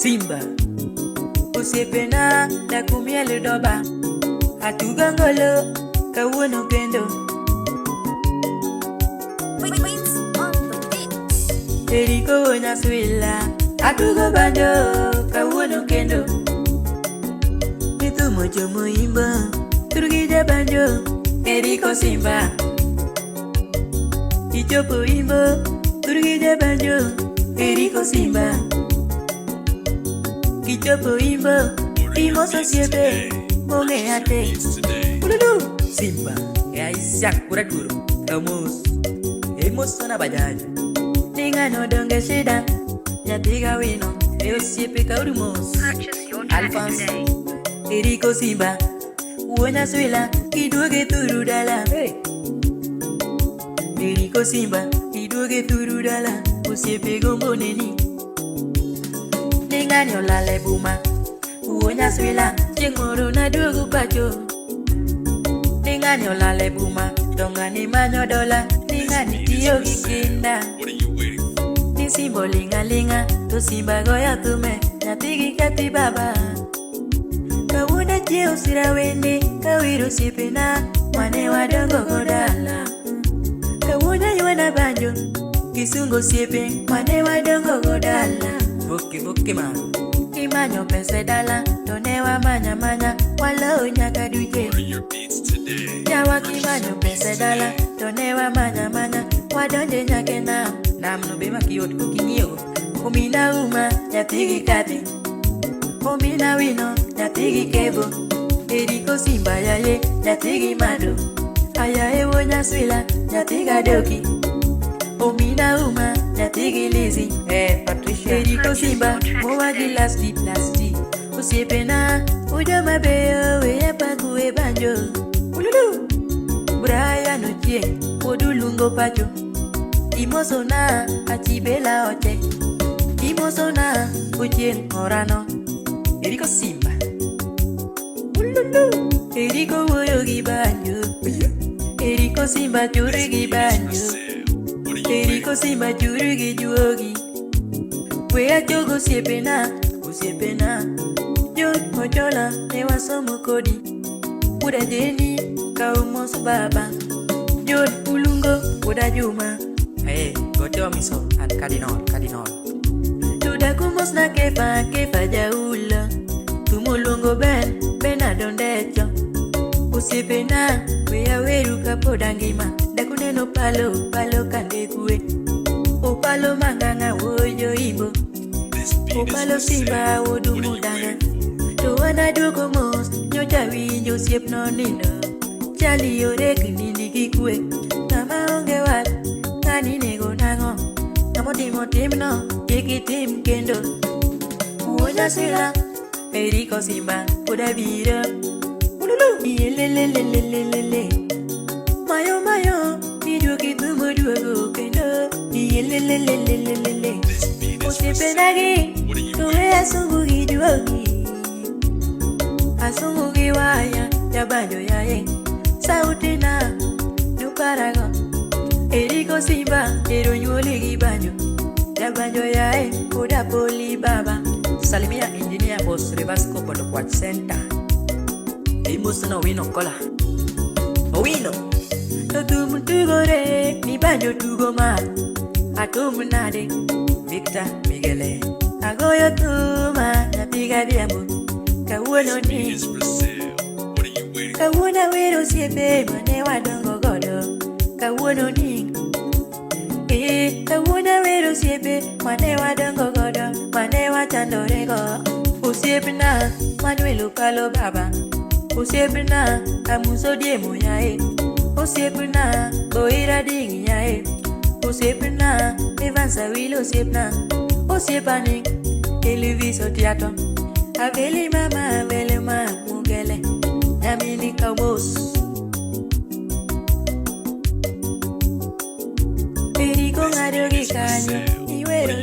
Simba Usipena da kumiele doba Atugangolo Kawuno kendo Eriko wonya swila Atugo banjo Kawuno kendo Itu mojo muimba Turgija banjo Eriko Simba Ichopo imbo Turgija banjo Eriko Simba Ichopo imbo Imo sosiete Monge ate Ululu Simba Ya isyak kurakuru Kamus Emos sana bajaji Ninga no donge shida Nyatiga wino Eo siepe kaurumos Alphonse Eriko Simba Uonya swila Kiduoge turudala Eriko Simba Kiduoge turudala Usiepe gombo neni Ninga nyolale buma Uonya swila Jengoro na duogu pacho Ninga nyolale buma Donga ni manyo dola Ninga ni tiyo gikinda Ni simbo linga linga To simba goya tume Nyatigi kati baba Kawuna jeo sira wende Kawiru sipina Mwane wadongo godala Kawuna yuana banjo Kisungo sipe Mwane wadongo godala Buki ma Kimanyo pense dala Tonewa manya manya Wala unyaka duje Yawa kimanyo pense dala Tonewa manya manya Wadonje nyake na Namno bema kiyot kukinyo Umina uma Nyatigi kati Umina wino Nyatigi kebo Eriko Simba yaye Nyatigi mado Ayaye wonya swila Nyatiga doki Umina uma Nyatigi lizi Patricia Eriko Simba Mwaji lasti Usipena Ujama beyo Weye pakuwe banjo Ululu Brian Ochie Odulungo pacho Imosona Achibela oche Imosona Uchien orano Eriko Simba Ululu Eriko woyogi banjo Eriko Simba churigi banjo Eriko Simba churigi juogi Wea chogo siepena Jod mochola Ewa somo kodi Uda jeni Kaumoso baba Jod ulungo Uda juma Gocho miso and cardinal Tuda kumos na kefa jaula Tumulungo ben adondecho Usipena Wea weru kapodangima Dakuneno palo kande kue Upalo manganga woyo ibo Upalo Simba wodumudanga Tuwana dugo mos Nyocha winjo siep no nino Chali yorek nini kikue Nama onge wat Nani nego nango Namotimo timno Yeki tim kendo Uonya sila Eriko Simba Uda vira Ululu Yelelelelelelele Mayo Niduoki tumo duogo kendo Yelelelelelelele Usipenagi Tuwe asungugi duogi Asungugi waya Jabanjo yae Sauti na Nukarago Eriko Simba Ero nyolegi banjo Jabanjo yae Uda poli baba Salimia engineer boss Revasco Potokwat Center Imusuna wino kola Owino Totumu tugore Ni banjo tugo ma Atumu nade Victor Miguele Agoyo tuma Natiga diambu Kawuno ni Kawuna wero siebe Mane wadongo godo Kawuno ni Kawuna wero siebe Mane wadongo godo Mane watandore go Usiebna Manuelo palo baba Usiebna Amuso diemo yae Usiebna Boira dingi yae Usiebna Evansa wilo usiebna Usiebani Televiso teatro Aveli mama mugele Yamini kaubos Eriko ngadogi kanyo Iwero